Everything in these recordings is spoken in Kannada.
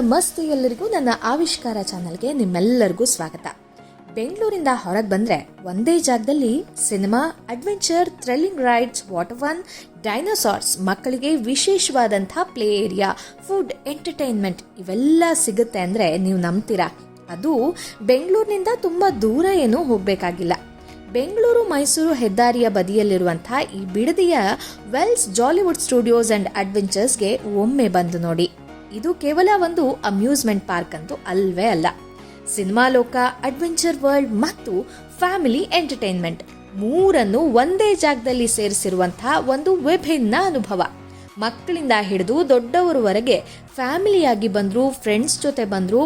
ನಮಸ್ತೆ ಎಲ್ಲರಿಗೂ. ನನ್ನ ಆವಿಷ್ಕಾರ ಚಾನಲ್ಗೆ ನಿಮ್ಮೆಲ್ಲರಿಗೂ ಸ್ವಾಗತ. ಬೆಂಗಳೂರಿಂದ ಹೊರಗೆ ಬಂದರೆ ಒಂದೇ ಜಾಗದಲ್ಲಿ cinema, adventure, thrilling rides, water fun, dinosaurs, ಮಕ್ಕಳಿಗೆ ವಿಶೇಷವಾದಂಥ ಪ್ಲೇ ಏರಿಯಾ, ಫುಡ್, ಎಂಟರ್ಟೈನ್ಮೆಂಟ್ ಇವೆಲ್ಲ ಸಿಗುತ್ತೆ ಅಂದರೆ ನೀವು ನಂಬ್ತೀರಾ? ಅದು ಬೆಂಗಳೂರಿನಿಂದ ತುಂಬ ದೂರ ಏನೂ ಹೋಗಬೇಕಾಗಿಲ್ಲ. ಬೆಂಗಳೂರು ಮೈಸೂರು ಹೆದ್ದಾರಿಯ ಬದಿಯಲ್ಲಿರುವಂಥ ಈ ಬಿಡದಿಯ ವೆಲ್ಸ್ ಜಾಲಿವುಡ್ ಸ್ಟುಡಿಯೋಸ್ ಅಂಡ್ ಅಡ್ವೆಂಚರ್ಸ್ಗೆ ಒಮ್ಮೆ ಬಂದು ನೋಡಿ. ಇದು ಕೇವಲ ಒಂದು ಅಮ್ಯೂಸ್ಮೆಂಟ್ ಪಾರ್ಕ್ ಅಂತೂ ಅಲ್ವೇ ಅಲ್ಲ. ಸಿನಿಮಾ ಲೋಕ, ಅಡ್ವೆಂಚರ್ ವರ್ಲ್ಡ್ ಮತ್ತು ಫ್ಯಾಮಿಲಿ ಎಂಟರ್ಟೈನ್ಮೆಂಟ್ ಮೂರನ್ನು ಒಂದೇ ಜಾಗದಲ್ಲಿ ಸೇರಿಸಿರುವಂತಹ ಒಂದು ವಿಭಿನ್ನ ಅನುಭವ. ಮಕ್ಕಳಿಂದ ಹಿಡಿದು ದೊಡ್ಡವರವರೆಗೆ ಫ್ಯಾಮಿಲಿಯಾಗಿ ಬಂದರೂ, ಫ್ರೆಂಡ್ಸ್ ಜೊತೆ ಬಂದರೂ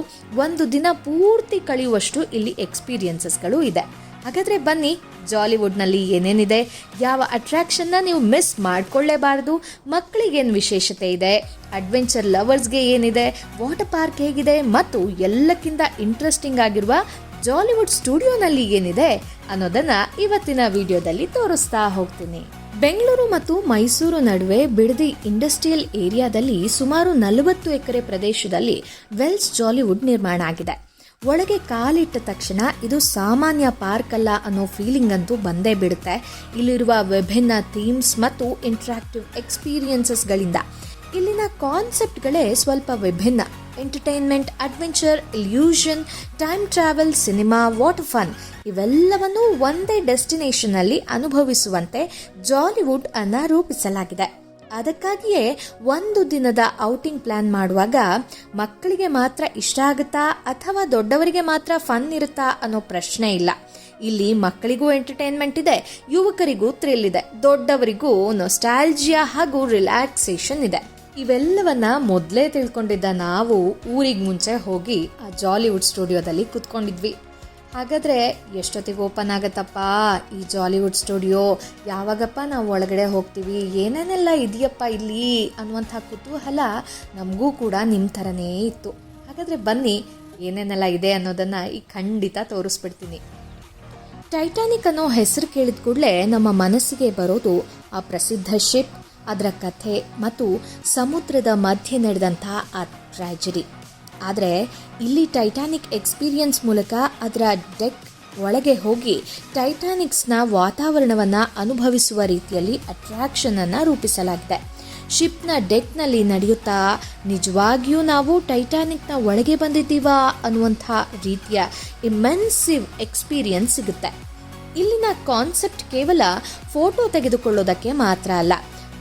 ಒಂದು ದಿನ ಪೂರ್ತಿ ಕಳೆಯುವಷ್ಟು ಇಲ್ಲಿ ಎಕ್ಸ್ಪೀರಿಯನ್ಸಸ್ಗಳು ಇದೆ. ಹಾಗಾದರೆ ಬನ್ನಿ, ಜಾಲಿವುಡ್ನಲ್ಲಿ ಏನೇನಿದೆ, ಯಾವ ಅಟ್ರಾಕ್ಷನ್ನ ನೀವು ಮಿಸ್ ಮಾಡಿಕೊಳ್ಳೇಬಾರದು, ಮಕ್ಕಳಿಗೇನು ವಿಶೇಷತೆ ಇದೆ, ಅಡ್ವೆಂಚರ್ ಲವರ್ಸ್ಗೆ ಏನಿದೆ, ವಾಟರ್ ಪಾರ್ಕ್ ಹೇಗಿದೆ ಮತ್ತು ಎಲ್ಲಕ್ಕಿಂತ ಇಂಟ್ರೆಸ್ಟಿಂಗ್ ಆಗಿರುವ ಜಾಲಿವುಡ್ ಸ್ಟುಡಿಯೋನಲ್ಲಿ ಏನಿದೆ ಅನ್ನೋದನ್ನ ಇವತ್ತಿನ ವಿಡಿಯೋದಲ್ಲಿ ತೋರಿಸ್ತಾ ಹೋಗ್ತೀನಿ. ಬೆಂಗಳೂರು ಮತ್ತು ಮೈಸೂರು ನಡುವೆ ಬಿಡದಿ ಇಂಡಸ್ಟ್ರಿಯಲ್ ಏರಿಯಾದಲ್ಲಿ ಸುಮಾರು 40 ಎಕರೆ ಪ್ರದೇಶದಲ್ಲಿ ವೆಲ್ಸ್ ಜಾಲಿವುಡ್ ನಿರ್ಮಾಣ ಆಗಿದೆ. ಒಳಗೆ ಕಾಲಿಟ್ಟ ತಕ್ಷಣ ಇದು ಸಾಮಾನ್ಯ ಪಾರ್ಕ್ ಅಲ್ಲ ಅನ್ನೋ ಫೀಲಿಂಗ್ ಅಂತೂ ಬಂದೇ ಬಿಡುತ್ತೆ. ಇಲ್ಲಿರುವ ವಿಭಿನ್ನ ಥೀಮ್ಸ್ ಮತ್ತು ಇಂಟ್ರಾಕ್ಟಿವ್ ಎಕ್ಸ್ಪೀರಿಯನ್ಸಸ್ಗಳಿಂದ ಇಲ್ಲಿನ ಕಾನ್ಸೆಪ್ಟ್ಗಳೇ ಸ್ವಲ್ಪ ವಿಭಿನ್ನ. Entertainment, adventure, illusion, time travel, cinema, water fun ಇವೆಲ್ಲವನ್ನೂ ಒಂದೇ ಡೆಸ್ಟಿನೇಷನ್ನಲ್ಲಿ ಅನುಭವಿಸುವಂತೆ ಜಾಲಿವುಡ್ ಅನ್ನು ರೂಪಿಸಲಾಗಿದೆ. ಅದಕ್ಕಾಗಿಯೇ ಒಂದು ದಿನದ ಔಟಿಂಗ್ ಪ್ಲಾನ್ ಮಾಡುವಾಗ ಮಕ್ಕಳಿಗೆ ಮಾತ್ರ ಇಷ್ಟ ಆಗುತ್ತಾ ಅಥವಾ ದೊಡ್ಡವರಿಗೆ ಮಾತ್ರ ಫನ್ ಇರುತ್ತಾ ಅನ್ನೋ ಪ್ರಶ್ನೆ ಇಲ್ಲ. ಇಲ್ಲಿ ಮಕ್ಕಳಿಗೂ ಎಂಟರ್ಟೈನ್ಮೆಂಟ್ ಇದೆ, ಯುವಕರಿಗೂ ಥ್ರಿಲ್ ಇದೆ, ದೊಡ್ಡವರಿಗೂ ನೊಸ್ಟಾಲ್ಜಿಯಾ ಹಾಗೂ ರಿಲ್ಯಾಕ್ಸೇಷನ್ ಇದೆ. ಇವೆಲ್ಲವನ್ನ ಮೊದಲೇ ತಿಳ್ಕೊಂಡಿದ್ದ ನಾವು ಊರಿಗೆ ಮುಂಚೆ ಹೋಗಿ ಆ ಜಾಲಿವುಡ್ ಸ್ಟುಡಿಯೋದಲ್ಲಿ ಕೂತ್ಕೊಂಡಿದ್ವಿ. ಹಾಗಾದರೆ ಎಷ್ಟೊತ್ತಿಗೆ ಓಪನ್ ಆಗತ್ತಪ್ಪ ಈ ಜಾಲಿವುಡ್ ಸ್ಟುಡಿಯೋ, ಯಾವಾಗಪ್ಪ ನಾವು ಒಳಗಡೆ ಹೋಗ್ತೀವಿ, ಏನೇನೆಲ್ಲ ಇದೆಯಪ್ಪ ಇಲ್ಲಿ ಅನ್ನುವಂಥ ಕುತೂಹಲ ನಮಗೂ ಕೂಡ ನಿಮ್ಮ ಥರನೇ ಇತ್ತು. ಹಾಗಾದರೆ ಬನ್ನಿ, ಏನೇನೆಲ್ಲ ಇದೆ ಅನ್ನೋದನ್ನು ಈಗ ಖಂಡಿತ ತೋರಿಸ್ಬಿಡ್ತೀನಿ. ಟೈಟಾನಿಕ್ ಅನ್ನೋ ಹೆಸರು ಕೇಳಿದ ಕೂಡಲೇ ನಮ್ಮ ಮನಸ್ಸಿಗೆ ಬರೋದು ಆ ಪ್ರಸಿದ್ಧ ಶಿಪ್, ಅದರ ಕಥೆ ಮತ್ತು ಸಮುದ್ರದ ಮಧ್ಯೆ ನಡೆದಂಥ ಆ ಟ್ರ್ಯಾಜಡಿ. ಆದರೆ ಇಲ್ಲಿ ಟೈಟಾನಿಕ್ ಎಕ್ಸ್ಪೀರಿಯನ್ಸ್ ಮೂಲಕ ಅದರ ಡೆಕ್ ಒಳಗೆ ಹೋಗಿ ಟೈಟಾನಿಕ್ಸ್ನ ವಾತಾವರಣವನ್ನು ಅನುಭವಿಸುವ ರೀತಿಯಲ್ಲಿ ಅಟ್ರಾಕ್ಷನನ್ನು ರೂಪಿಸಲಾಗಿದೆ. ಶಿಪ್ನ ಡೆಕ್ನಲ್ಲಿ ನಡೆಯುತ್ತಾ ನಿಜವಾಗಿಯೂ ನಾವು ಟೈಟಾನಿಕ್ನ ಒಳಗೆ ಬಂದಿದ್ದೀವಾ ಅನ್ನುವಂಥ ರೀತಿಯ ಇಮೆನ್ಸಿವ್ ಎಕ್ಸ್ಪೀರಿಯನ್ಸ್ ಸಿಗುತ್ತೆ. ಇಲ್ಲಿನ ಕಾನ್ಸೆಪ್ಟ್ ಕೇವಲ ಫೋಟೋ ತೆಗೆದುಕೊಳ್ಳೋದಕ್ಕೆ ಮಾತ್ರ ಅಲ್ಲ,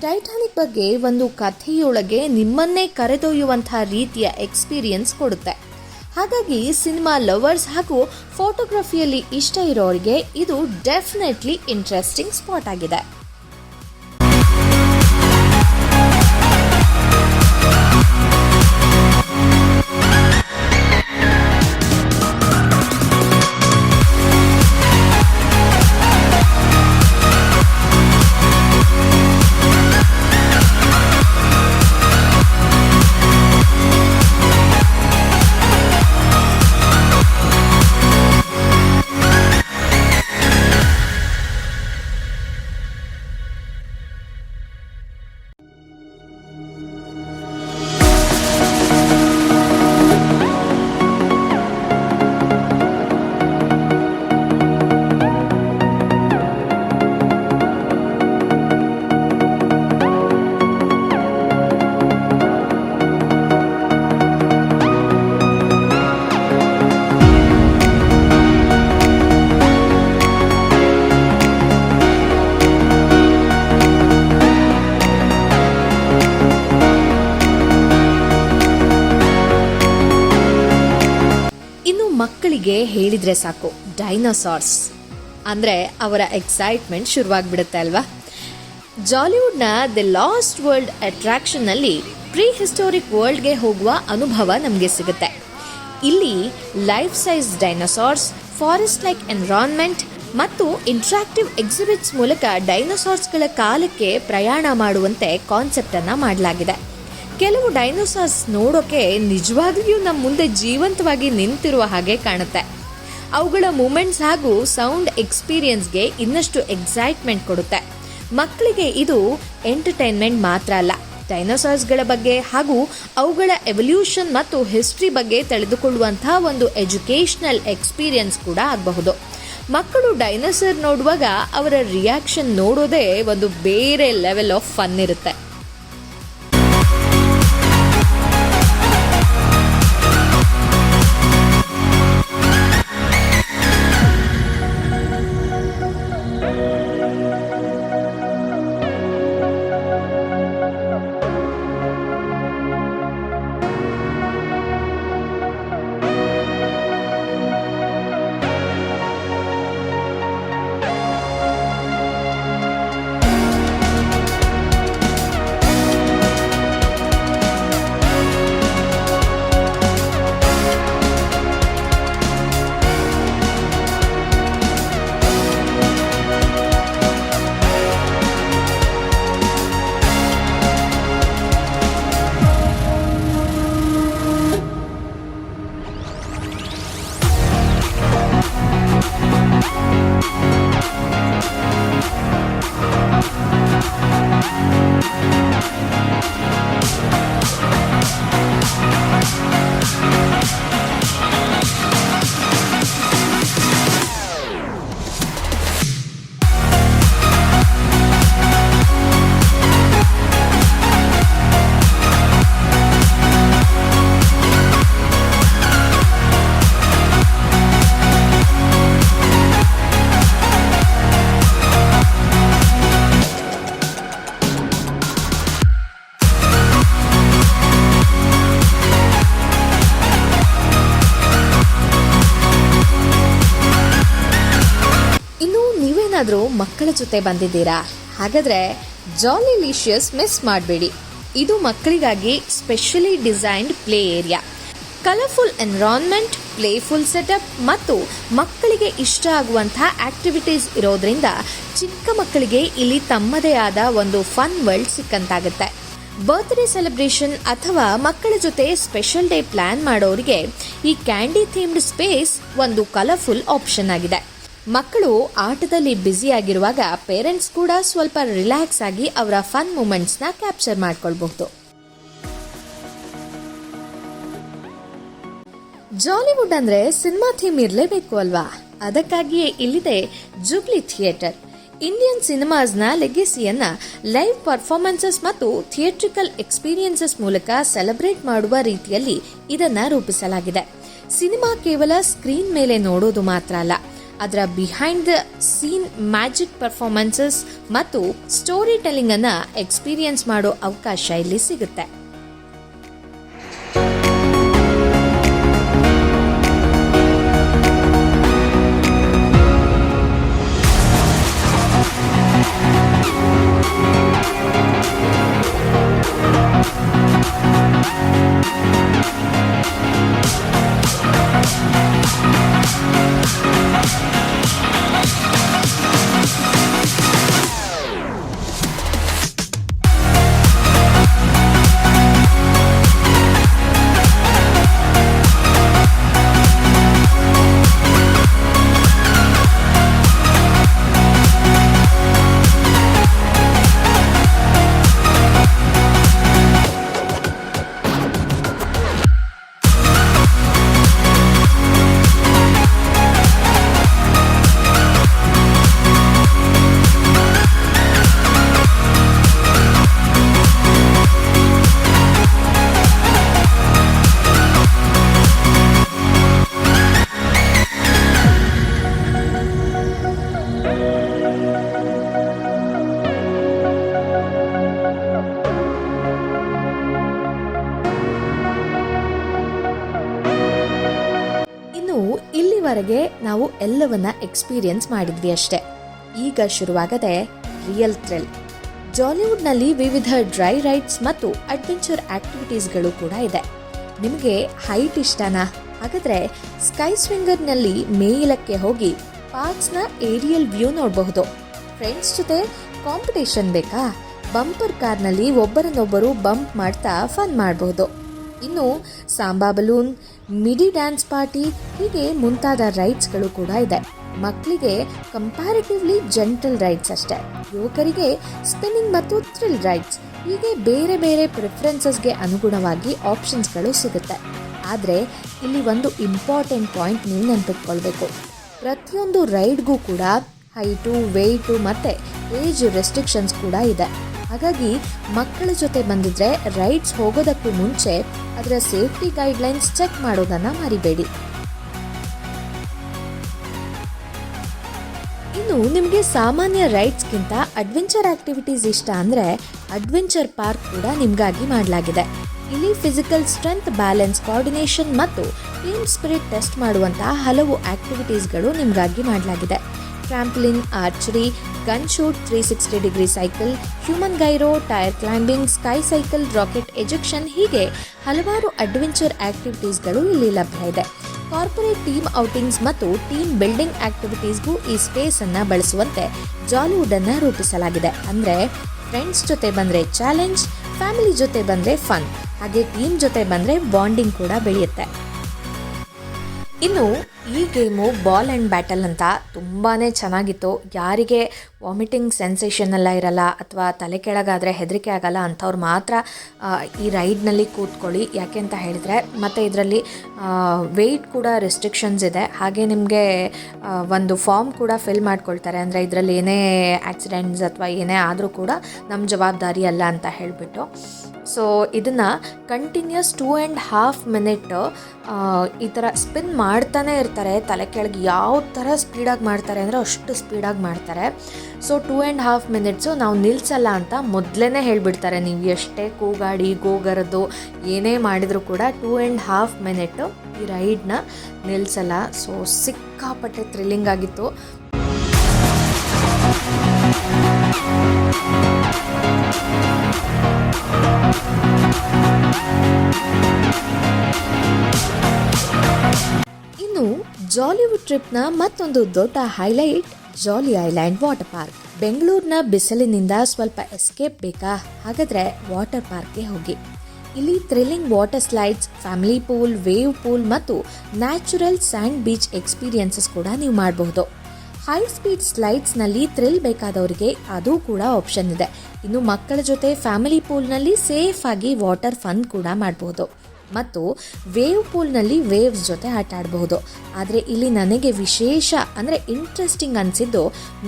ಟೈಟಾನಿಕ್ ಬಗ್ಗೆ ಒಂದು ಕಥೆಯೊಳಗೆ ನಿಮ್ಮನ್ನೇ ಕರೆದೊಯ್ಯುವಂತಹ ರೀತಿಯ ಎಕ್ಸ್ಪೀರಿಯನ್ಸ್ ಕೊಡುತ್ತೆ. ಹಾಗಾಗಿ ಸಿನಿಮಾ ಲವರ್ಸ್ ಹಾಗೂ ಫೋಟೋಗ್ರಫಿಯಲ್ಲಿ ಇಷ್ಟ ಇರೋರಿಗೆ ಇದು ಡೆಫಿನೆಟ್ಲಿ ಇಂಟ್ರೆಸ್ಟಿಂಗ್ ಸ್ಪಾಟ್ ಆಗಿದೆ. ಮಕ್ಕಳಿಗೆ ಹೇಳಿದ್ರೆ ಸಾಕು, ಡೈನೋಸಾರ್ಸ್ ಅಂದರೆ ಅವರ ಎಕ್ಸೈಟ್ಮೆಂಟ್ ಶುರುವಾಗ್ಬಿಡುತ್ತೆ ಅಲ್ವಾ? ಜಾಲಿವುಡ್ನ ದಿ ಲಾಸ್ಟ್ ವರ್ಲ್ಡ್ ಅಟ್ರಾಕ್ಷನ್ನಲ್ಲಿ ಪ್ರೀ ಹಿಸ್ಟೋರಿಕ್ ವರ್ಲ್ಡ್ಗೆ ಹೋಗುವ ಅನುಭವ ನಮಗೆ ಸಿಗುತ್ತೆ. ಇಲ್ಲಿ life size dinosaurs, forest like environment ಮತ್ತು ಇಂಟ್ರಾಕ್ಟಿವ್ ಎಕ್ಸಿಬಿಟ್ಸ್ ಮೂಲಕ ಡೈನೋಸಾರ್ಸ್ಗಳ ಕಾಲಕ್ಕೆ ಪ್ರಯಾಣ ಮಾಡುವಂತೆ ಕಾನ್ಸೆಪ್ಟನ್ನು ಮಾಡಲಾಗಿದೆ. ಕೆಲವು ಡೈನೋಸಾರ್ಸ್ ನೋಡೋಕೆ ನಿಜವಾಗ್ಲಿಯೂ ನಮ್ಮ ಮುಂದೆ ಜೀವಂತವಾಗಿ ನಿಂತಿರುವ ಹಾಗೆ ಕಾಣುತ್ತೆ. ಅವುಗಳ ಮೂಮೆಂಟ್ಸ್ ಹಾಗೂ ಸೌಂಡ್ ಎಕ್ಸ್ಪೀರಿಯನ್ಸ್ಗೆ ಇನ್ನಷ್ಟು ಎಕ್ಸೈಟ್ಮೆಂಟ್ ಕೊಡುತ್ತೆ. ಮಕ್ಕಳಿಗೆ ಇದು ಎಂಟರ್ಟೈನ್ಮೆಂಟ್ ಮಾತ್ರ ಅಲ್ಲ, ಡೈನೋಸಾರ್ಸ್ಗಳ ಬಗ್ಗೆ ಹಾಗೂ ಅವುಗಳ ಎವಲ್ಯೂಷನ್ ಮತ್ತು ಹಿಸ್ಟ್ರಿ ಬಗ್ಗೆ ತಿಳಿದುಕೊಳ್ಳುವಂತಹ ಒಂದು ಎಜುಕೇಷನಲ್ ಎಕ್ಸ್ಪೀರಿಯನ್ಸ್ ಕೂಡ ಆಗಬಹುದು. ಮಕ್ಕಳು ಡೈನೋಸಾರ್ ನೋಡುವಾಗ ಅವರ ರಿಯಾಕ್ಷನ್ ನೋಡೋದೇ ಒಂದು ಬೇರೆ ಲೆವೆಲ್ ಆಫ್ ಫನ್ ಇರುತ್ತೆ. ಮಕ್ಕಳ ಜೊತೆ ಬಂದಿದ್ದೀರಾ? ಹಾಗಾದ್ರೆ ಜಾಲಿಲಿಷಿಯಸ್ ಮಿಸ್ ಮಾಡಬೇಡಿ. ಇದು ಮಕ್ಕಳಿಗಾಗಿ specially designed play area. Colourful environment, playful setup ಮತ್ತು ಮಕ್ಕಳಿಗೆ ಇಷ್ಟ ಆಗುವಂತಹ ಆಕ್ಟಿವಿಟೀಸ್ ಇರೋದ್ರಿಂದ ಚಿಕ್ಕ ಮಕ್ಕಳಿಗೆ ಇಲ್ಲಿ ತಮ್ಮದೇ ಆದ ಒಂದು ಫನ್ ವರ್ಲ್ಡ್ ಸಿಕ್ಕಂತಾಗುತ್ತೆ. ಬರ್ತ್ಡೇ ಸೆಲೆಬ್ರೇಷನ್ ಅಥವಾ ಮಕ್ಕಳ ಜೊತೆ ಸ್ಪೆಷಲ್ ಡೇ ಪ್ಲಾನ್ ಮಾಡೋರಿಗೆ ಈ ಕ್ಯಾಂಡಿ ಥೀಮ್ಡ್ ಸ್ಪೇಸ್ ಒಂದು ಕಲರ್ಫುಲ್ ಆಪ್ಷನ್ ಆಗಿದೆ. ಮಕ್ಕಳು ಆಟದಲ್ಲಿ ಬ್ಯುಸಿ ಆಗಿರುವಾಗ ಪೇರೆಂಟ್ಸ್ ಕೂಡ ಸ್ವಲ್ಪ ರಿಲ್ಯಾಕ್ಸ್ ಆಗಿ ಅವರ ಫನ್ ಮೂಮೆಂಟ್ಸ್ನ ಕ್ಯಾಪ್ಚರ್ ಮಾಡ್ಕೊಳ್ಬಹುದು. ಜಾಲಿವುಡ್ ಅಂದ್ರೆ ಸಿನಿಮಾ ಥೀಮ್ ಇರಲೇಬೇಕು ಅಲ್ವಾ? ಅದಕ್ಕಾಗಿಯೇ ಇಲ್ಲಿದೆ ಜುಬ್ಲಿ ಥಿಯೇಟರ್. ಇಂಡಿಯನ್ ಸಿನಿಮಾಸ್ನ ಲೆಗೆಸಿಯನ್ನ ಲೈವ್ ಪರ್ಫಾರ್ಮೆನ್ಸಸ್ ಮತ್ತು ಥಿಯೇಟ್ರಿಕಲ್ ಎಕ್ಸ್ಪೀರಿಯನ್ಸಸ್ ಮೂಲಕ ಸೆಲೆಬ್ರೇಟ್ ಮಾಡುವ ರೀತಿಯಲ್ಲಿ ಇದನ್ನ ರೂಪಿಸಲಾಗಿದೆ. ಸಿನಿಮಾ ಕೇವಲ ಸ್ಕ್ರೀನ್ ಮೇಲೆ ನೋಡೋದು ಮಾತ್ರ ಅಲ್ಲ, ಅದರ behind the scene magic performances ಮತ್ತು ಸ್ಟೋರಿ ಟೆಲ್ಲಿಂಗ್ ಅನ್ನ ಎಕ್ಸ್ಪೀರಿಯನ್ಸ್ ಮಾಡೋ ಅವಕಾಶ ಇಲ್ಲಿ ಸಿಗುತ್ತೆ. ಇಲ್ಲಿವರೆಗೆ ನಾವು ಎಲ್ಲವನ್ನ ಎಕ್ಸ್ಪೀರಿಯನ್ಸ್ ಮಾಡಿದ್ವಿ ಅಷ್ಟೇ. ಈಗ ಶುರುವಾಗದೆ ರಿಯಲ್ ಥ್ರಿಲ್. ಜಾಲಿವುಡ್ನಲ್ಲಿ ವಿವಿಧ ಡ್ರೈ ರೈಡ್ಸ್ ಮತ್ತು ಅಡ್ವೆಂಚರ್ ಆಕ್ಟಿವಿಟೀಸ್ಗಳು ಕೂಡ ಇದೆ. ನಿಮಗೆ ಹೈಟ್ ಇಷ್ಟನಾ? ಹಾಗಾದ್ರೆ ಸ್ಕೈ ಸ್ವಿಂಗರ್ನಲ್ಲಿ ಮೇಲಕ್ಕೆ ಹೋಗಿ ಪಾರ್ಕ್ಸ್ನ ಏರಿಯಲ್ ವ್ಯೂ ನೋಡಬಹುದು. ಫ್ರೆಂಡ್ಸ್ ಜೊತೆ ಕಾಂಪಿಟೇಷನ್ ಬೇಕಾ? ಬಂಪರ್ ಕಾರ್ನಲ್ಲಿ ಒಬ್ಬರನ್ನೊಬ್ಬರು ಬಂಪ್ ಮಾಡ್ತಾ ಫನ್ ಮಾಡಬಹುದು. ಇನ್ನು ಸಾಂಬಾ ಬಲೂನ್, ಮಿಡಿ ಡ್ಯಾನ್ಸ್ ಪಾರ್ಟಿ ಹೀಗೆ ಮುಂತಾದ ರೈಡ್ಸ್ಗಳು ಕೂಡ ಇದೆ. ಮಕ್ಕಳಿಗೆ ಕಂಪ್ಯಾರಿಟಿವ್ಲಿ ಜೆಂಟಲ್ ರೈಡ್ಸ್ ಅಷ್ಟೇ, ಯುವಕರಿಗೆ ಸ್ಪಿನ್ನಿಂಗ್ ಮತ್ತು ಥ್ರಿಲ್ ರೈಡ್ಸ್, ಹೀಗೆ ಬೇರೆ ಬೇರೆ ಪ್ರಿಫರೆನ್ಸಸ್ಗೆ ಅನುಗುಣವಾಗಿ ಆಪ್ಷನ್ಸ್ಗಳು ಸಿಗುತ್ತೆ. ಆದರೆ ಇಲ್ಲಿ ಒಂದು ಇಂಪಾರ್ಟೆಂಟ್ ಪಾಯಿಂಟ್ ನೀವು ನೆನಪಿಟ್ಕೊಳ್ಬೇಕು. ಪ್ರತಿಯೊಂದು ರೈಡ್ಗೂ ಕೂಡ ಹೈಟು, ವೆಯ್ಟು ಮತ್ತು ಏಜ್ ರೆಸ್ಟ್ರಿಕ್ಷನ್ಸ್ ಕೂಡ ಇದೆ. ಹಾಗಾಗಿ ಮಕ್ಕಳ ಜೊತೆ ಬಂದಿದ್ರೆ ರೈಡ್ಸ್ ಹೋಗೋದಕ್ಕೂ ಮುಂಚೆ ಅದರ ಸೇಫ್ಟಿ ಗೈಡ್ಲೈನ್ಸ್ ಚೆಕ್ ಮಾಡೋದನ್ನು ಮರಿಬೇಡಿ. ಇನ್ನು ನಿಮಗೆ ಸಾಮಾನ್ಯ ರೈಡ್ಸ್ಗಿಂತ ಅಡ್ವೆಂಚರ್ ಆಕ್ಟಿವಿಟೀಸ್ ಇಷ್ಟ ಅಂದರೆ ಅಡ್ವೆಂಚರ್ ಪಾರ್ಕ್ ಕೂಡ ನಿಮಗಾಗಿ ಮಾಡಲಾಗಿದೆ. ಇಲ್ಲಿ ಫಿಸಿಕಲ್ ಸ್ಟ್ರೆಂತ್, ಬ್ಯಾಲೆನ್ಸ್, ಕೋಆರ್ಡಿನೇಷನ್ ಮತ್ತು ಟೀಮ್ ಸ್ಪಿರಿಟ್ ಟೆಸ್ಟ್ ಮಾಡುವಂತಹ ಹಲವು ಆಕ್ಟಿವಿಟೀಸ್ಗಳು ನಿಮಗಾಗಿ ಮಾಡಲಾಗಿದೆ. Trampoline, archery, gun shoot, 360 degree cycle, human gyro, tyre climbing, sky cycle, rocket ejection, ಹೀಗೆ ಹಲವಾರು ಅಡ್ವೆಂಚರ್ ಆಕ್ಟಿವಿಟೀಸ್ಗಳು ಇಲ್ಲಿ ಲಭ್ಯ ಇದೆ. ಕಾರ್ಪೊರೇಟ್ ಟೀಮ್ ಔಟಿಂಗ್ಸ್ ಮತ್ತು ಟೀಮ್ ಬಿಲ್ಡಿಂಗ್ ಆಕ್ಟಿವಿಟೀಸ್ಗೂ ಈ ಸ್ಪೇಸನ್ನು ಬಳಸುವಂತೆ ಜಾಲಿವುಡನ್ನು ರೂಪಿಸಲಾಗಿದೆ. ಅಂದರೆ ಫ್ರೆಂಡ್ಸ್ ಜೊತೆ ಬಂದರೆ ಚಾಲೆಂಜ್, ಫ್ಯಾಮಿಲಿ ಜೊತೆ ಬಂದರೆ ಫನ್, ಹಾಗೆ ಟೀಮ್ ಜೊತೆ ಬಂದರೆ ಬಾಂಡಿಂಗ್ ಕೂಡ ಬೆಳೆಯುತ್ತೆ. ಇನ್ನು ಈ ಗೇಮು ಬಾಲ್ ಆ್ಯಂಡ್ ಬ್ಯಾಟಲ್ ಅಂತ ತುಂಬಾ ಚೆನ್ನಾಗಿತ್ತು. ಯಾರಿಗೆ ವಾಮಿಟಿಂಗ್ ಸೆನ್ಸೇಷನ್ ಎಲ್ಲ ಇರಲ್ಲ ಅಥವಾ ತಲೆ ಕೆಳಗಾದರೆ ಹೆದರಿಕೆ ಆಗಲ್ಲ ಅಂಥವ್ರು ಮಾತ್ರ ಈ ರೈಡ್ನಲ್ಲಿ ಕೂತ್ಕೊಳ್ಳಿ. ಯಾಕೆ ಅಂತ ಹೇಳಿದರೆ ಮತ್ತು ಇದರಲ್ಲಿ ವೆಯ್ಟ್ ಕೂಡ ರೆಸ್ಟ್ರಿಕ್ಷನ್ಸ್ ಇದೆ. ಹಾಗೆ ನಿಮಗೆ ಒಂದು ಫಾರ್ಮ್ ಕೂಡ ಫಿಲ್ ಮಾಡ್ಕೊಳ್ತಾರೆ. ಅಂದರೆ ಇದರಲ್ಲಿ ಏನೇ ಆಕ್ಸಿಡೆಂಟ್ಸ್ ಅಥವಾ ಏನೇ ಆದರೂ ಕೂಡ ನಮ್ಮ ಜವಾಬ್ದಾರಿ ಅಲ್ಲ ಅಂತ ಹೇಳಿಬಿಟ್ಟು. ಸೊ ಇದನ್ನು ಕಂಟಿನ್ಯೂಸ್ 2.5 ಮಿನಿಟ್ ಈ ಥರ ಸ್ಪಿನ್ ಮಾಡ್ತಾನೆ ಇರ್ತಾರೆ. ತಲೆ ಕೆಳಗೆ ಯಾವ ಥರ ಸ್ಪೀಡಾಗಿ ಮಾಡ್ತಾರೆ ಅಂದರೆ ಅಷ್ಟು ಸ್ಪೀಡಾಗಿ ಮಾಡ್ತಾರೆ. ಸೊ 2.5 ಮಿನಿಟ್ಸು ನಾವು ನಿಲ್ಲಿಸಲ್ಲ ಅಂತ ಮೊದಲೇ ಹೇಳಿಬಿಡ್ತಾರೆ. ನೀವು ಎಷ್ಟೇ ಕೂಗಾಡಿ ಗೋಗರದು ಏನೇ ಮಾಡಿದರೂ ಕೂಡ 2.5 ಮಿನಿಟು ಈ ರೈಡ್ನ ನಿಲ್ಲಿಸಲ್ಲ. ಸೊ ಸಿಕ್ಕಾಪಟ್ಟೆ ಥ್ರಿಲ್ಲಿಂಗ್ ಆಗಿತ್ತು. ಇನ್ನು ಜಾಲಿವುಡ್ ಟ್ರಿಪ್ನ ಮತ್ತೊಂದು ದೊಡ್ಡ ಹೈಲೈಟ್ ಜಾಲಿ ಐಲ್ಯಾಂಡ್ ವಾಟರ್ ಪಾರ್ಕ್. ಬೆಂಗಳೂರಿನ ಬಿಸಿಲಿನಿಂದ ಸ್ವಲ್ಪ ಎಸ್ಕೇಪ್ ಬೇಕಾ? ಹಾಗಾದರೆ ವಾಟರ್ ಪಾರ್ಕ್ಗೆ ಹೋಗಿ. ಇಲ್ಲಿ thrilling water slides, family pool, wave pool ಮತ್ತು ನ್ಯಾಚುರಲ್ ಸ್ಯಾಂಡ್ ಬೀಚ್ ಎಕ್ಸ್ಪೀರಿಯನ್ಸಸ್ ಕೂಡ ನೀವು ಮಾಡಬಹುದು. ಹೈ ಸ್ಪೀಡ್ ಸ್ಲೈಡ್ಸ್ನಲ್ಲಿ ಥ್ರಿಲ್ ಬೇಕಾದವರಿಗೆ ಅದು ಕೂಡ ಆಪ್ಷನ್ ಇದೆ. ಇನ್ನು ಮಕ್ಕಳ ಜೊತೆ ಫ್ಯಾಮಿಲಿ ಪೂಲ್ನಲ್ಲಿ ಸೇಫ್ ಆಗಿ ವಾಟರ್ ಫನ್ ಕೂಡ ಮಾಡಬಹುದು ಮತ್ತು ವೇವ್ ಪೂಲ್ನಲ್ಲಿ ವೇವ್ಸ್ ಜೊತೆ ಆಟ ಆಡಬಹುದು. ಆದರೆ ಇಲ್ಲಿ ನನಗೆ ವಿಶೇಷ ಅಂದರೆ ಇಂಟ್ರೆಸ್ಟಿಂಗ್ ಅನಿಸಿದ್ದು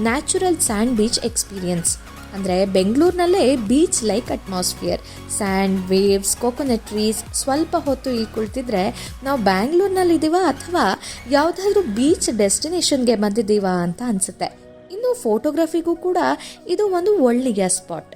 ನ್ಯಾಚುರಲ್ ಸ್ಯಾಂಡ್ ಬೀಚ್ ಎಕ್ಸ್ಪೀರಿಯನ್ಸ್. ಅಂದರೆ ಬೆಂಗಳೂರಿನಲ್ಲೇ beach like atmosphere, sand, waves, coconut trees. ಸ್ವಲ್ಪ ಹೊತ್ತು ಇಲ್ಲಿ ಕುಳಿತಿದ್ರೆ ನಾವು ಬ್ಯಾಂಗ್ಳೂರ್ನಲ್ಲಿದ್ದೀವ ಅಥವಾ ಯಾವುದಾದ್ರೂ ಬೀಚ್ ಡೆಸ್ಟಿನೇಷನ್ಗೆ ಬಂದಿದ್ದೀವ ಅಂತ ಅನಿಸುತ್ತೆ. ಇನ್ನು ಫೋಟೋಗ್ರಫಿಗೂ ಕೂಡ ಇದು ಒಂದು ಒಳ್ಳೆಯ ಸ್ಪಾಟ್.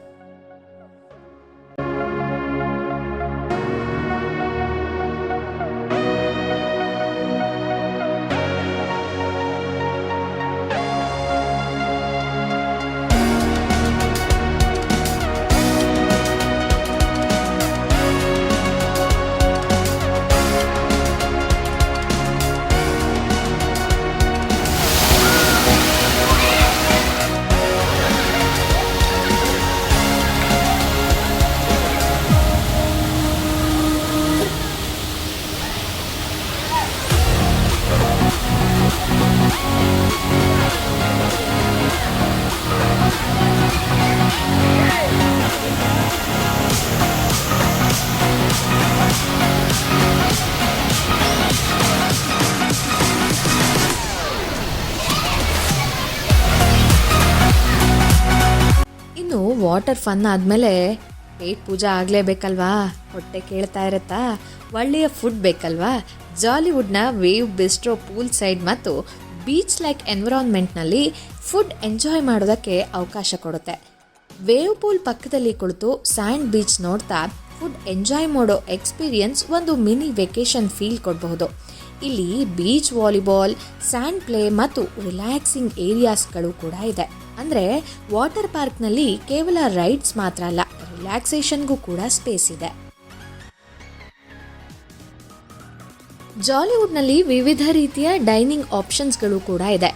ವಾಟರ್ ಫನ್ ಆದಮೇಲೆ ಪೇಟ್ ಪೂಜಾ ಆಗಲೇಬೇಕಲ್ವಾ? ಹೊಟ್ಟೆ ಕೇಳ್ತಾ ಇರುತ್ತಾ? ಒಳ್ಳೆಯ ಫುಡ್ ಬೇಕಲ್ವಾ? ಜಾಲಿವುಡ್ನ ವೇವ್ ಬಿಸ್ಟ್ರೋ, ಪೂಲ್ ಸೈಡ್ ಮತ್ತು ಬೀಚ್ ಲೈಕ್ ಎನ್ವಿರಾನ್ಮೆಂಟ್ನಲ್ಲಿ ಫುಡ್ ಎಂಜಾಯ್ ಮಾಡೋದಕ್ಕೆ ಅವಕಾಶ ಕೊಡುತ್ತೆ. ವೇವ್ ಪೂಲ್ ಪಕ್ಕದಲ್ಲಿ ಕುಳಿತು ಸ್ಯಾಂಡ್ ಬೀಚ್ ನೋಡ್ತಾ ಫುಡ್ ಎಂಜಾಯ್ ಮಾಡೋ ಎಕ್ಸ್ಪೀರಿಯನ್ಸ್ ಒಂದು ಮಿನಿ ವೆಕೇಷನ್ ಫೀಲ್ ಕೊಡಬಹುದು. ಇಲ್ಲಿ ಬೀಚ್ ವಾಲಿಬಾಲ್, ಸ್ಯಾಂಡ್ ಪ್ಲೇ ಮತ್ತು ರಿಲ್ಯಾಕ್ಸಿಂಗ್ ಏರಿಯಾಸ್ಗಳು ಕೂಡ ಇದೆ. ಅಂದರೆ ವಾಟರ್ ಪಾರ್ಕ್ನಲ್ಲಿ ಕೇವಲ ರೈಡ್ಸ್ ಮಾತ್ರ ಅಲ್ಲ, ರಿಲ್ಯಾಕ್ಸೇಷನ್ಗೂ ಕೂಡ ಸ್ಪೇಸ್ ಇದೆ. ಜಾಲಿವುಡ್ನಲ್ಲಿ ವಿವಿಧ ರೀತಿಯ ಡೈನಿಂಗ್ ಆಪ್ಷನ್ಸ್ಗಳು ಕೂಡ ಇದೆ.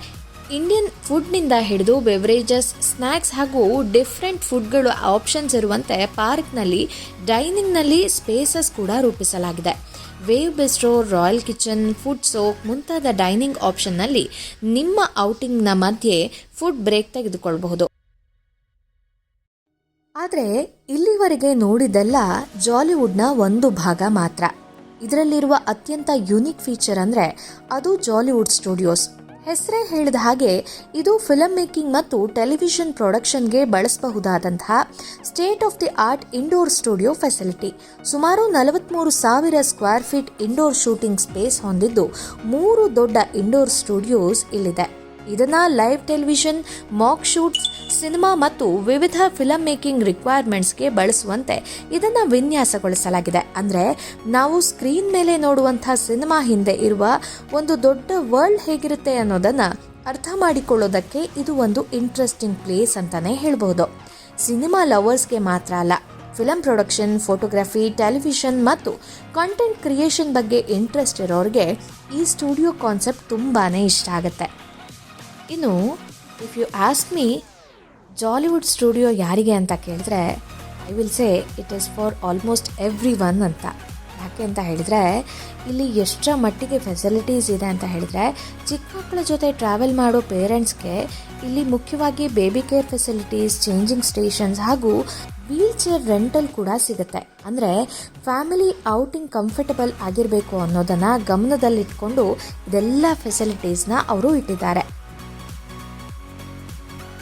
ಇಂಡಿಯನ್ ಫುಡ್ನಿಂದ ಹಿಡಿದು ಬೆವರೇಜಸ್, ಸ್ನ್ಯಾಕ್ಸ್ ಹಾಗೂ ಡಿಫ್ರೆಂಟ್ ಫುಡ್ಗಳು ಆಪ್ಷನ್ಸ್ ಇರುವಂತೆ ಪಾರ್ಕ್ನಲ್ಲಿ ಡೈನಿಂಗ್ನಲ್ಲಿ ಸ್ಪೇಸಸ್ ಕೂಡ ರೂಪಿಸಲಾಗಿದೆ. Wave bistro, royal kitchen, food souk ಮುಂತಾದ ಡೈನಿಂಗ್ ಆಪ್ಷನ್ನಲ್ಲಿ ನಿಮ್ಮ ಔಟಿಂಗ್ನ ಮಧ್ಯೆ ಫುಡ್ ಬ್ರೇಕ್ ತೆಗೆದುಕೊಳ್ಳಬಹುದು. ಆದರೆ ಇಲ್ಲಿವರೆಗೆ ನೋಡಿದ್ದೆಲ್ಲ ಜಾಲಿವುಡ್ನ ಒಂದು ಭಾಗ ಮಾತ್ರ. ಇದರಲ್ಲಿರುವ ಅತ್ಯಂತ ಯುನಿಕ್ ಫೀಚರ್ ಅಂದರೆ ಅದು ಜಾಲಿವುಡ್ ಸ್ಟುಡಿಯೋಸ್. ಹೆಸರೇ ಹೇಳಿದ ಹಾಗೆ ಇದು ಫಿಲಮ್ ಮೇಕಿಂಗ್ ಮತ್ತು ಟೆಲಿವಿಷನ್ ಪ್ರೊಡಕ್ಷನ್ಗೆ ಬಳಸಬಹುದಾದಂತಹ state of the art indoor studio facility. ಸುಮಾರು 43,000 square feet indoor shooting space ಹೊಂದಿದ್ದು 3 ದೊಡ್ಡ ಇಂಡೋರ್ ಸ್ಟುಡಿಯೋಸ್ ಇಲ್ಲಿದೆ. ಇದನ್ನ live television, mock shoots, cinema ಮತ್ತು ವಿವಿಧ ಫಿಲಮ್ ಮೇಕಿಂಗ್ ರಿಕ್ವೈರ್ಮೆಂಟ್ಸ್ಗೆ ಬಳಸುವಂತೆ ಇದನ್ನ ವಿನ್ಯಾಸಗೊಳಿಸಲಾಗಿದೆ. ಅಂದರೆ ನಾವು ಸ್ಕ್ರೀನ್ ಮೇಲೆ ನೋಡುವಂತಹ ಸಿನಿಮಾ ಹಿಂದೆ ಇರುವ ಒಂದು ದೊಡ್ಡ ವರ್ಲ್ಡ್ ಹೇಗಿರುತ್ತೆ ಅನ್ನೋದನ್ನ ಅರ್ಥ ಮಾಡಿಕೊಳ್ಳೋದಕ್ಕೆ ಇದು ಒಂದು ಇಂಟ್ರೆಸ್ಟಿಂಗ್ ಪ್ಲೇಸ್ ಅಂತಾನೆ ಹೇಳ್ಬಹುದು. ಸಿನಿಮಾ ಲವರ್ಸ್ಗೆ ಮಾತ್ರ ಅಲ್ಲ, ಫಿಲಮ್ ಪ್ರೊಡಕ್ಷನ್, ಫೋಟೋಗ್ರಫಿ, ಟೆಲಿವಿಷನ್ ಮತ್ತು ಕಂಟೆಂಟ್ ಕ್ರಿಯೇಷನ್ ಬಗ್ಗೆ ಇಂಟ್ರೆಸ್ಟ್ ಇರೋರಿಗೆ ಈ ಸ್ಟುಡಿಯೋ ಕಾನ್ಸೆಪ್ಟ್ ತುಂಬಾನೇ ಇಷ್ಟ ಆಗುತ್ತೆ. ಇನ್ನು if you ask me Jollywood studio ಯಾರಿಗೆ ಅಂತ ಕೇಳಿದ್ರೆ I will say it is for almost everyone ಅಂತ. ಯಾಕೆ ಅಂತ ಹೇಳಿದರೆ ಇಲ್ಲಿ ಎಷ್ಟರ ಮಟ್ಟಿಗೆ ಫೆಸಿಲಿಟೀಸ್ ಇದೆ ಅಂತ ಹೇಳಿದರೆ ಚಿಕ್ಕ ಮಕ್ಕಳ ಜೊತೆ ಟ್ರಾವೆಲ್ ಮಾಡೋ ಪೇರೆಂಟ್ಸ್ಗೆ ಇಲ್ಲಿ ಮುಖ್ಯವಾಗಿ baby care facilities, changing stations ಹಾಗೂ ವೀಲ್ ಚೇರ್ ರೆಂಟಲ್ ಕೂಡ ಸಿಗುತ್ತೆ. ಅಂದರೆ ಫ್ಯಾಮಿಲಿ ಔಟಿಂಗ್ ಕಂಫರ್ಟಬಲ್ ಆಗಿರಬೇಕು ಅನ್ನೋದನ್ನು ಗಮನದಲ್ಲಿಟ್ಕೊಂಡು ಇದೆಲ್ಲ ಫೆಸಿಲಿಟೀಸ್ನ ಅವರು ಇಟ್ಟಿದ್ದಾರೆ.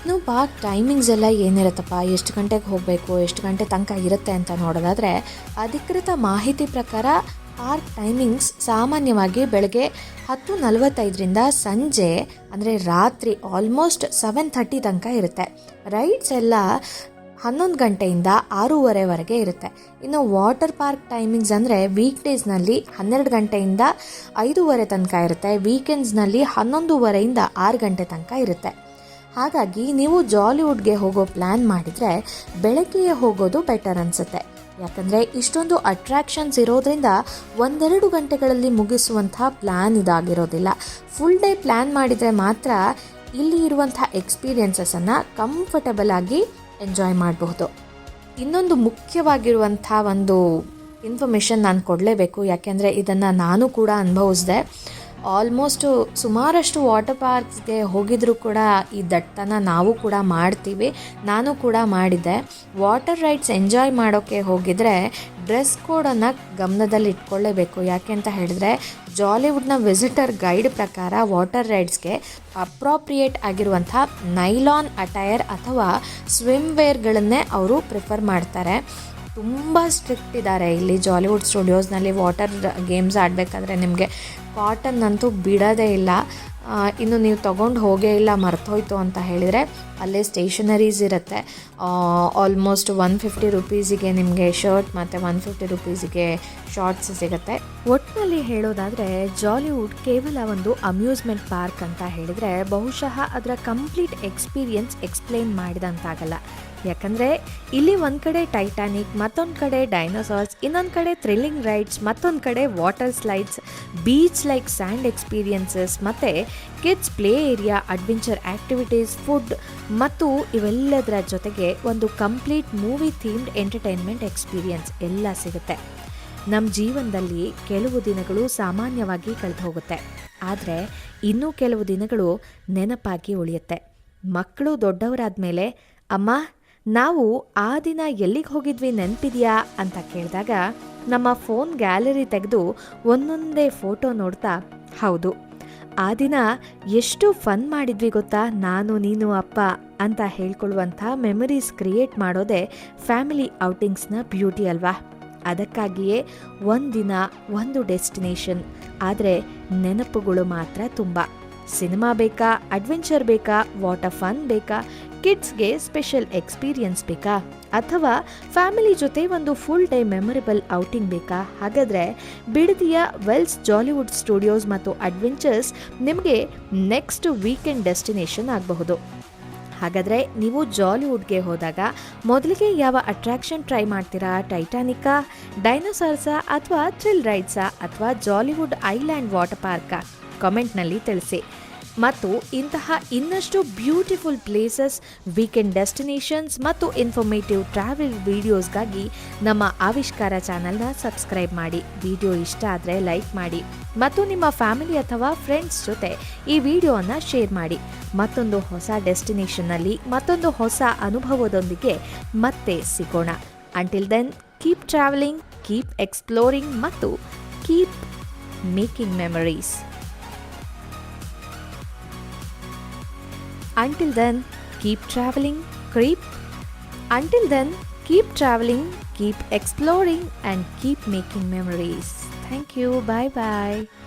ಇನ್ನು ಪಾರ್ಕ್ ಟೈಮಿಂಗ್ಸ್ ಎಲ್ಲ ಏನಿರುತ್ತಪ್ಪ, ಎಷ್ಟು ಗಂಟೆಗೆ ಹೋಗಬೇಕು, ಎಷ್ಟು ಗಂಟೆ ತನಕ ಇರುತ್ತೆ ಅಂತ ನೋಡೋದಾದರೆ ಅಧಿಕೃತ ಮಾಹಿತಿ ಪ್ರಕಾರ ಪಾರ್ಕ್ ಟೈಮಿಂಗ್ಸ್ ಸಾಮಾನ್ಯವಾಗಿ ಬೆಳಗ್ಗೆ 10:45ರಿಂದ ಸಂಜೆ ಅಂದರೆ ರಾತ್ರಿ ಆಲ್ಮೋಸ್ಟ್ 7:30 ತನಕ ಇರುತ್ತೆ. ರೈಡ್ಸ್ ಎಲ್ಲ 11 ಗಂಟೆಯಿಂದ 6:30ವರೆಗೆ ಇರುತ್ತೆ. ಇನ್ನು ವಾಟರ್ ಪಾರ್ಕ್ ಟೈಮಿಂಗ್ಸ್ ಅಂದರೆ ವೀಕ್ ಡೇಸ್ನಲ್ಲಿ 12 ಗಂಟೆಯಿಂದ 5:30 ತನಕ ಇರುತ್ತೆ. ವೀಕೆಂಡ್ಸ್ನಲ್ಲಿ 11:30ರಿಂದ 6 ಗಂಟೆ ತನಕ ಇರುತ್ತೆ. ಹಾಗಾಗಿ ನೀವು ಜಾಲಿವುಡ್ಗೆ ಹೋಗೋ ಪ್ಲ್ಯಾನ್ ಮಾಡಿದರೆ ಬೆಳಗ್ಗೆಯೇ ಹೋಗೋದು ಬೆಟರ್ ಅನಿಸುತ್ತೆ. ಯಾಕಂದರೆ ಇಷ್ಟೊಂದು ಅಟ್ರಾಕ್ಷನ್ಸ್ ಇರೋದ್ರಿಂದ 1-2 ಗಂಟೆಗಳಲ್ಲಿ ಮುಗಿಸುವಂಥ ಪ್ಲ್ಯಾನ್ ಇದಾಗಿರೋದಿಲ್ಲ. ಫುಲ್ ಡೇ ಪ್ಲ್ಯಾನ್ ಮಾಡಿದರೆ ಮಾತ್ರ ಇಲ್ಲಿ ಇರುವಂಥ ಎಕ್ಸ್ಪೀರಿಯನ್ಸಸನ್ನು ಕಂಫರ್ಟಬಲ್ ಆಗಿ ಎಂಜಾಯ್ ಮಾಡಬಹುದು. ಇನ್ನೊಂದು ಮುಖ್ಯವಾಗಿರುವಂಥ ಒಂದು ಇನ್ಫಾರ್ಮೇಷನ್ ನಾನು ಕೊಡಲೇಬೇಕು, ಯಾಕೆಂದರೆ ಇದನ್ನು ನಾನು ಕೂಡ ಅನುಭವಿಸಿದೆ. ಆಲ್ಮೋಸ್ಟು ಸುಮಾರಷ್ಟು ವಾಟರ್ ಪಾರ್ಕ್ಸ್ಗೆ ಹೋಗಿದ್ರೂ ಕೂಡ ಈ ದಟ್ಟತನ ನಾವು ಕೂಡ ಮಾಡ್ತೀವಿ. ನಾನು ಕೂಡ ಮಾಡಿದ್ದೆ. ವಾಟರ್ ರೈಡ್ಸ್ ಎಂಜಾಯ್ ಮಾಡೋಕ್ಕೆ ಹೋಗಿದರೆ ಡ್ರೆಸ್ ಕೋಡನ್ನು ಗಮನದಲ್ಲಿ ಇಟ್ಕೊಳ್ಳೇಬೇಕು. ಯಾಕೆ ಅಂತ ಹೇಳಿದರೆ ಜಾಲಿವುಡ್ನ ವಿಸಿಟರ್ ಗೈಡ್ ಪ್ರಕಾರ ವಾಟರ್ ರೈಡ್ಸ್ಗೆ ಅಪ್ರಾಪ್ರಿಯೇಟ್ ಆಗಿರುವಂಥ ನೈಲಾನ್ ಅಟೈರ್ ಅಥವಾ ಸ್ವಿಮ್ ವೇರ್ಗಳನ್ನೇ ಅವರು ಪ್ರಿಫರ್ ಮಾಡ್ತಾರೆ. ತುಂಬ ಸ್ಟ್ರಿಕ್ಟ್ ಇದ್ದಾರೆ ಇಲ್ಲಿ ಜಾಲಿವುಡ್ ಸ್ಟುಡಿಯೋಸ್ನಲ್ಲಿ. ವಾಟರ್ ಗೇಮ್ಸ್ ಆಡಬೇಕಾದ್ರೆ ನಿಮಗೆ ಕಾಟನ್ ಅಂತೂ ಬಿಡೋದೇ ಇಲ್ಲ. ಇನ್ನು ನೀವು ತೊಗೊಂಡು ಹೋಗೇ ಇಲ್ಲ, ಮರ್ತೋಯ್ತು ಅಂತ ಹೇಳಿದರೆ ಅಲ್ಲೇ ಸ್ಟೇಷನರೀಸ್ ಇರುತ್ತೆ. ಆಲ್ಮೋಸ್ಟ್ 150 ರುಪೀಸಿಗೆ ನಿಮಗೆ ಶರ್ಟ್ ಮತ್ತು 150 ರುಪೀಸಿಗೆ ಶಾರ್ಟ್ಸ್ ಸಿಗುತ್ತೆ. ಒಟ್ಟಿನಲ್ಲಿ ಹೇಳೋದಾದರೆ ಜಾಲಿವುಡ್ ಕೇವಲ ಒಂದು ಅಮ್ಯೂಸ್ಮೆಂಟ್ ಪಾರ್ಕ್ ಅಂತ ಹೇಳಿದರೆ ಬಹುಶಃ ಅದರ ಕಂಪ್ಲೀಟ್ ಎಕ್ಸ್ಪೀರಿಯನ್ಸ್ ಎಕ್ಸ್ಪ್ಲೇನ್ ಮಾಡಿದಂತಾಗಲ್ಲ. ಯಾಕಂದರೆ ಇಲ್ಲಿ ಒಂದು ಕಡೆ ಟೈಟಾನಿಕ್, ಮತ್ತೊಂದು ಕಡೆ ಡೈನೋಸಾರ್ಸ್, ಇನ್ನೊಂದು ಕಡೆ ಥ್ರಿಲ್ಲಿಂಗ್ ರೈಡ್ಸ್, ಮತ್ತೊಂದು ಕಡೆ water slides, beach like sand experiences ಮತ್ತು kids play area, adventure activities, food ಮತ್ತು ಇವೆಲ್ಲದರ ಜೊತೆಗೆ ಒಂದು complete movie themed entertainment experience ಎಲ್ಲ ಸಿಗುತ್ತೆ. ನಮ್ಮ ಜೀವನದಲ್ಲಿ ಕೆಲವು ದಿನಗಳು ಸಾಮಾನ್ಯವಾಗಿ ಕಳೆದು ಹೋಗುತ್ತೆ, ಆದರೆ ಇನ್ನೂ ಕೆಲವು ದಿನಗಳು ನೆನಪಾಗಿ ಉಳಿಯುತ್ತೆ. ಮಕ್ಕಳು ದೊಡ್ಡವರಾದ ಮೇಲೆ ಅಮ್ಮ ನಾವು ಆ ದಿನ ಎಲ್ಲಿಗೆ ಹೋಗಿದ್ವಿ ನೆನಪಿದೆಯಾ ಅಂತ ಕೇಳಿದಾಗ ನಮ್ಮ ಫೋನ್ ಗ್ಯಾಲರಿ ತೆಗೆದು ಒಂದೊಂದೇ ಫೋಟೋ ನೋಡ್ತಾ ಹೌದು ಆ ದಿನ ಎಷ್ಟು ಫನ್ ಮಾಡಿದ್ವಿ ಗೊತ್ತಾ ನಾನು, ನೀನು, ಅಪ್ಪ ಅಂತ ಹೇಳ್ಕೊಳ್ಳುವಂಥ ಮೆಮರೀಸ್ ಕ್ರಿಯೇಟ್ ಮಾಡೋದೇ ಫ್ಯಾಮಿಲಿ ಔಟಿಂಗ್ಸ್ನ ಬ್ಯೂಟಿ ಅಲ್ವಾ. ಅದಕ್ಕಾಗಿಯೇ ಒಂದಿನ ಒಂದು ಡೆಸ್ಟಿನೇಷನ್, ಆದರೆ ನೆನಪುಗಳು ಮಾತ್ರ ತುಂಬ. ಸಿನಿಮಾ ಬೇಕಾ, ಅಡ್ವೆಂಚರ್ ಬೇಕಾ, ವಾಟರ್ ಫನ್ ಬೇಕಾ, ಕಿಡ್ಸ್ಗೆ ಸ್ಪೆಷಲ್ ಎಕ್ಸ್ಪೀರಿಯನ್ಸ್ ಬೇಕಾ, ಅಥವಾ ಫ್ಯಾಮಿಲಿ ಜೊತೆ ಒಂದು ಫುಲ್ ಡೇ ಮೆಮೊರೇಬಲ್ ಔಟಿಂಗ್ ಬೇಕಾ? ಹಾಗಾದರೆ ಬಿಡದಿಯ ವೆಲ್ಸ್ ಜಾಲಿವುಡ್ ಸ್ಟುಡಿಯೋಸ್ ಮತ್ತು ಅಡ್ವೆಂಚರ್ಸ್ ನಿಮಗೆ ನೆಕ್ಸ್ಟ್ ವೀಕೆಂಡ್ ಡೆಸ್ಟಿನೇಷನ್ ಆಗಬಹುದು. ಹಾಗಾದರೆ ನೀವು ಜಾಲಿವುಡ್ಗೆ ಹೋದಾಗ ಮೊದಲಿಗೆ ಯಾವ ಅಟ್ರಾಕ್ಷನ್ ಟ್ರೈ ಮಾಡ್ತೀರಾ? ಟೈಟಾನಿಕಾ, ಡೈನೋಸಾರ್ಸಾ, ಅಥವಾ ಥ್ರಿಲ್ ರೈಡ್ಸಾ, ಅಥವಾ ಜಾಲಿವುಡ್ ಐಲ್ಯಾಂಡ್ ವಾಟರ್ ಪಾರ್ಕಾ? ಕಾಮೆಂಟ್ನಲ್ಲಿ ತಿಳಿಸಿ. ಮತ್ತು ಇಂತಹ ಇನ್ನಷ್ಟು ಬ್ಯೂಟಿಫುಲ್ ಪ್ಲೇಸಸ್, ವೀಕೆಂಡ್ ಡೆಸ್ಟಿನೇಷನ್ಸ್ ಮತ್ತು ಇನ್ಫಾರ್ಮೇಟಿವ್ ಟ್ರಾವೆಲ್ ವಿಡಿಯೋಸ್ಗಾಗಿ ನಮ್ಮ ಆವಿಷ್ಕಾರ ಚಾನಲ್ನ ಸಬ್ಸ್ಕ್ರೈಬ್ ಮಾಡಿ. ವಿಡಿಯೋ ಇಷ್ಟ ಆದರೆ ಲೈಕ್ ಮಾಡಿ ಮತ್ತು ನಿಮ್ಮ ಫ್ಯಾಮಿಲಿ ಅಥವಾ ಫ್ರೆಂಡ್ಸ್ ಜೊತೆ ಈ ವಿಡಿಯೋವನ್ನು ಶೇರ್ ಮಾಡಿ. ಮತ್ತೊಂದು ಹೊಸ ಡೆಸ್ಟಿನೇಷನ್ನಲ್ಲಿ ಮತ್ತೊಂದು ಹೊಸ ಅನುಭವದೊಂದಿಗೆ ಮತ್ತೆ ಸಿಗೋಣ. Until then, keep travelling, keep exploring ಮತ್ತು keep making memories. Until then, keep traveling, keep exploring and keep making memories. Thank you. Bye bye.